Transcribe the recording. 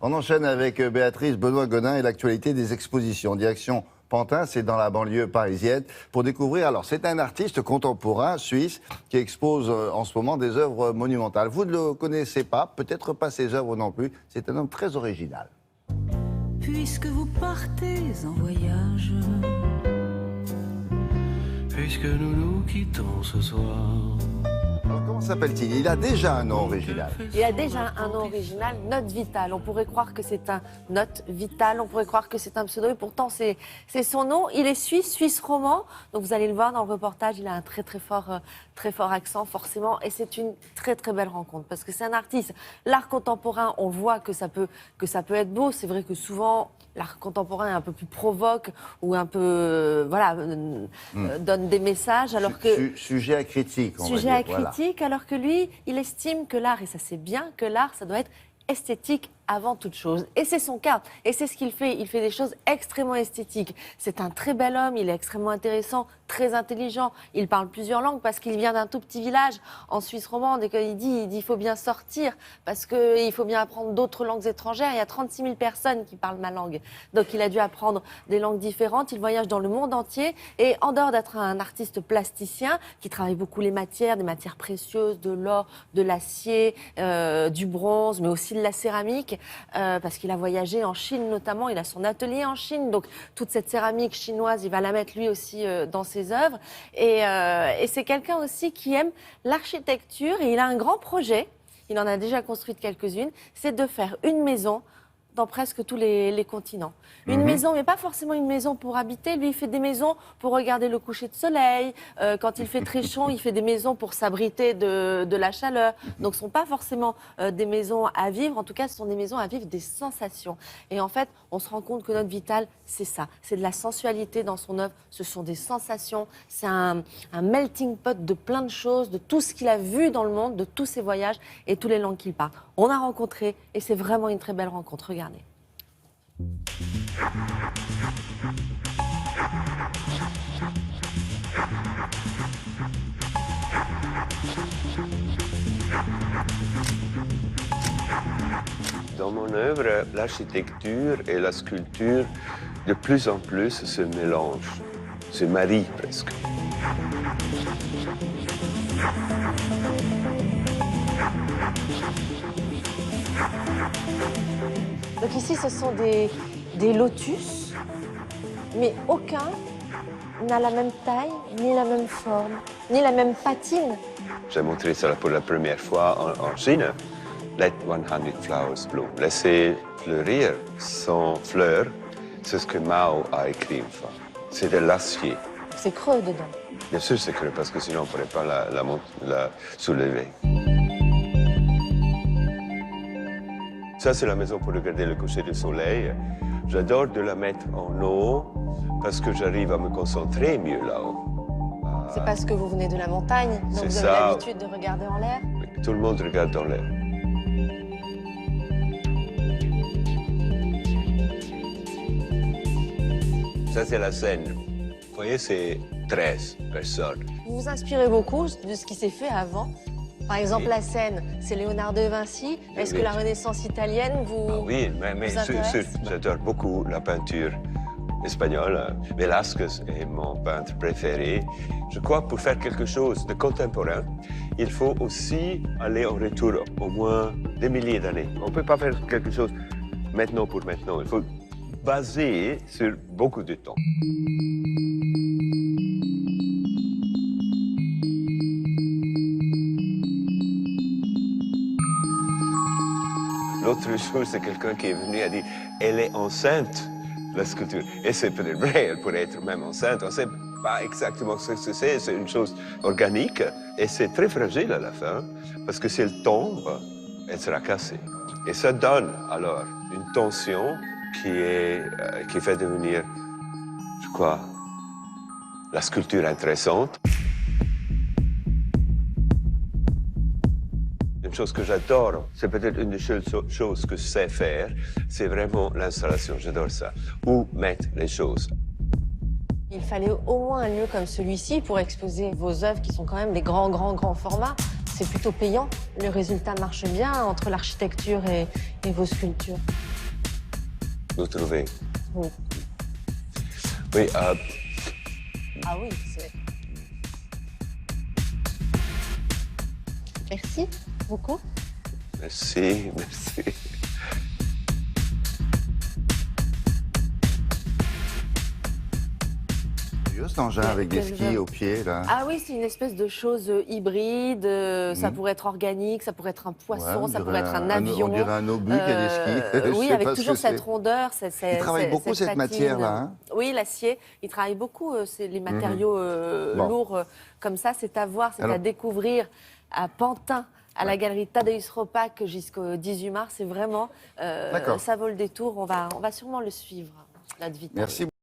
On enchaîne avec Béatrice Benoît-Godin et l'actualité des expositions. Direction Pantin, c'est dans la banlieue parisienne, pour découvrir. Alors, c'est un artiste contemporain suisse qui expose en ce moment des œuvres monumentales. Vous ne le connaissez pas, peut-être pas ses œuvres non plus. C'est un homme très original. Puisque vous partez en voyage, puisque nous nous quittons ce soir. Alors, comment s'appelle-t-il? Il a déjà un nom original. Il a déjà un nom original, Note Vitale. On pourrait croire que c'est un Note Vitale, on pourrait croire que c'est un pseudo, et pourtant c'est son nom. Il est suisse roman. Donc vous allez le voir dans le reportage, il a un très fort accent forcément. Et c'est une très belle rencontre parce que c'est un artiste. L'art contemporain, on voit que ça peut être beau. C'est vrai que souvent l'art contemporain est un peu plus provoque ou un peu donne des messages, alors que sujet à critique. Sujet à critique, alors que lui, il estime que l'art, et ça c'est bien, que l'art, ça doit être esthétique avant toute chose. Et c'est son cas. Et c'est ce qu'il fait. Il fait des choses extrêmement esthétiques. C'est un très bel homme, il est extrêmement intéressant, très intelligent. Il parle plusieurs langues parce qu'il vient d'un tout petit village en Suisse romande. Et qu'il dit il faut bien sortir parce qu'il faut bien apprendre d'autres langues étrangères. Il y a 36 000 personnes qui parlent ma langue. Donc il a dû apprendre des langues différentes. Il voyage dans le monde entier. Et en dehors d'être un artiste plasticien qui travaille beaucoup les matières, des matières précieuses, de l'or, de l'acier, du bronze, mais aussi de la céramique, parce qu'il a voyagé en Chine notamment, il a son atelier en Chine, donc toute cette céramique chinoise, il va la mettre lui aussi dans ses œuvres. Et c'est quelqu'un aussi qui aime l'architecture, et il a un grand projet, il en a déjà construit quelques-unes, c'est de faire une maison dans presque tous les continents. Une maison, mais pas forcément une maison pour habiter. Lui, il fait des maisons pour regarder le coucher de soleil. Quand il fait très chaud, il fait des maisons pour s'abriter de la chaleur. Donc, ce ne sont pas forcément des maisons à vivre. En tout cas, ce sont des maisons à vivre des sensations. Et en fait, on se rend compte que Note Vitale, c'est ça. C'est de la sensualité dans son œuvre. Ce sont des sensations. C'est un melting pot de plein de choses, de tout ce qu'il a vu dans le monde, de tous ses voyages et toutes les langues qu'il parle. On a rencontré et c'est vraiment une très belle rencontre. Regardez. Dans mon œuvre, l'architecture et la sculpture, de plus en plus, se mélangent, se marient presque. Donc ici, ce sont des lotus, mais aucun n'a la même taille, ni la même forme, ni la même patine. J'ai montré ça pour la première fois en Chine. Let 100 flowers bloom. Laissez fleurir sans fleurs. C'est ce que Mao a écrit une fois. C'est de l'acier. C'est creux dedans. Bien sûr, c'est creux, parce que sinon on ne pourrait pas la soulever. Ça, c'est la maison pour regarder le coucher du soleil. J'adore de la mettre en eau parce que j'arrive à me concentrer mieux là-haut. C'est parce que vous venez de la montagne, donc vous avez l'habitude de regarder en l'air. Tout le monde regarde dans l'air. Ça, c'est la scène. Vous voyez, c'est 13 personnes. Vous vous inspirez beaucoup de ce qui s'est fait avant. Par exemple, la Seine, c'est Léonard de Vinci. Est-ce que la Renaissance italienne vous oui, mais j'adore beaucoup la peinture espagnole. Velázquez est mon peintre préféré. Je crois que pour faire quelque chose de contemporain, il faut aussi aller en retour au moins des milliers d'années. On ne peut pas faire quelque chose maintenant pour maintenant. Il faut baser sur beaucoup de temps. L'autre jour, c'est quelqu'un qui est venu et a dit « Elle est enceinte, la sculpture ». Et c'est peut-être vrai, elle pourrait être même enceinte. On ne sait pas exactement ce que c'est une chose organique. Et c'est très fragile à la fin, parce que si elle tombe, elle sera cassée. Et ça donne alors une tension qui fait devenir, je crois, la sculpture intéressante. Une chose que j'adore, c'est peut-être une des seules choses que je sais faire, c'est vraiment l'installation, j'adore ça. Où mettre les choses. Il fallait au moins un lieu comme celui-ci pour exposer vos œuvres qui sont quand même des grands formats. C'est plutôt payant. Le résultat marche bien entre l'architecture Et vos sculptures? Vous trouvez? Oui. Oui, Ah oui, c'est... Merci beaucoup. merci, merci. Curieux, cet engin avec des skis au pied, là. Ah oui, c'est une espèce de chose hybride. Ça pourrait être organique, ça pourrait être un poisson, Ouais, on ça dirait pourrait être un avion. On dirait un obus qui a des skis. Je Oui, sais avec pas ce toujours que cette c'est. rondeur. Il travaille beaucoup cette patine. matière-là, hein. Oui, l'acier. Il travaille beaucoup les matériaux Bon. lourds comme ça. C'est à voir, c'est Alors- à découvrir à Pantin, à la galerie Tadeusz Ropac jusqu'au 18 mars. C'est vraiment, D'accord. ça vaut le détour. On va sûrement le suivre, notre Vital. Merci.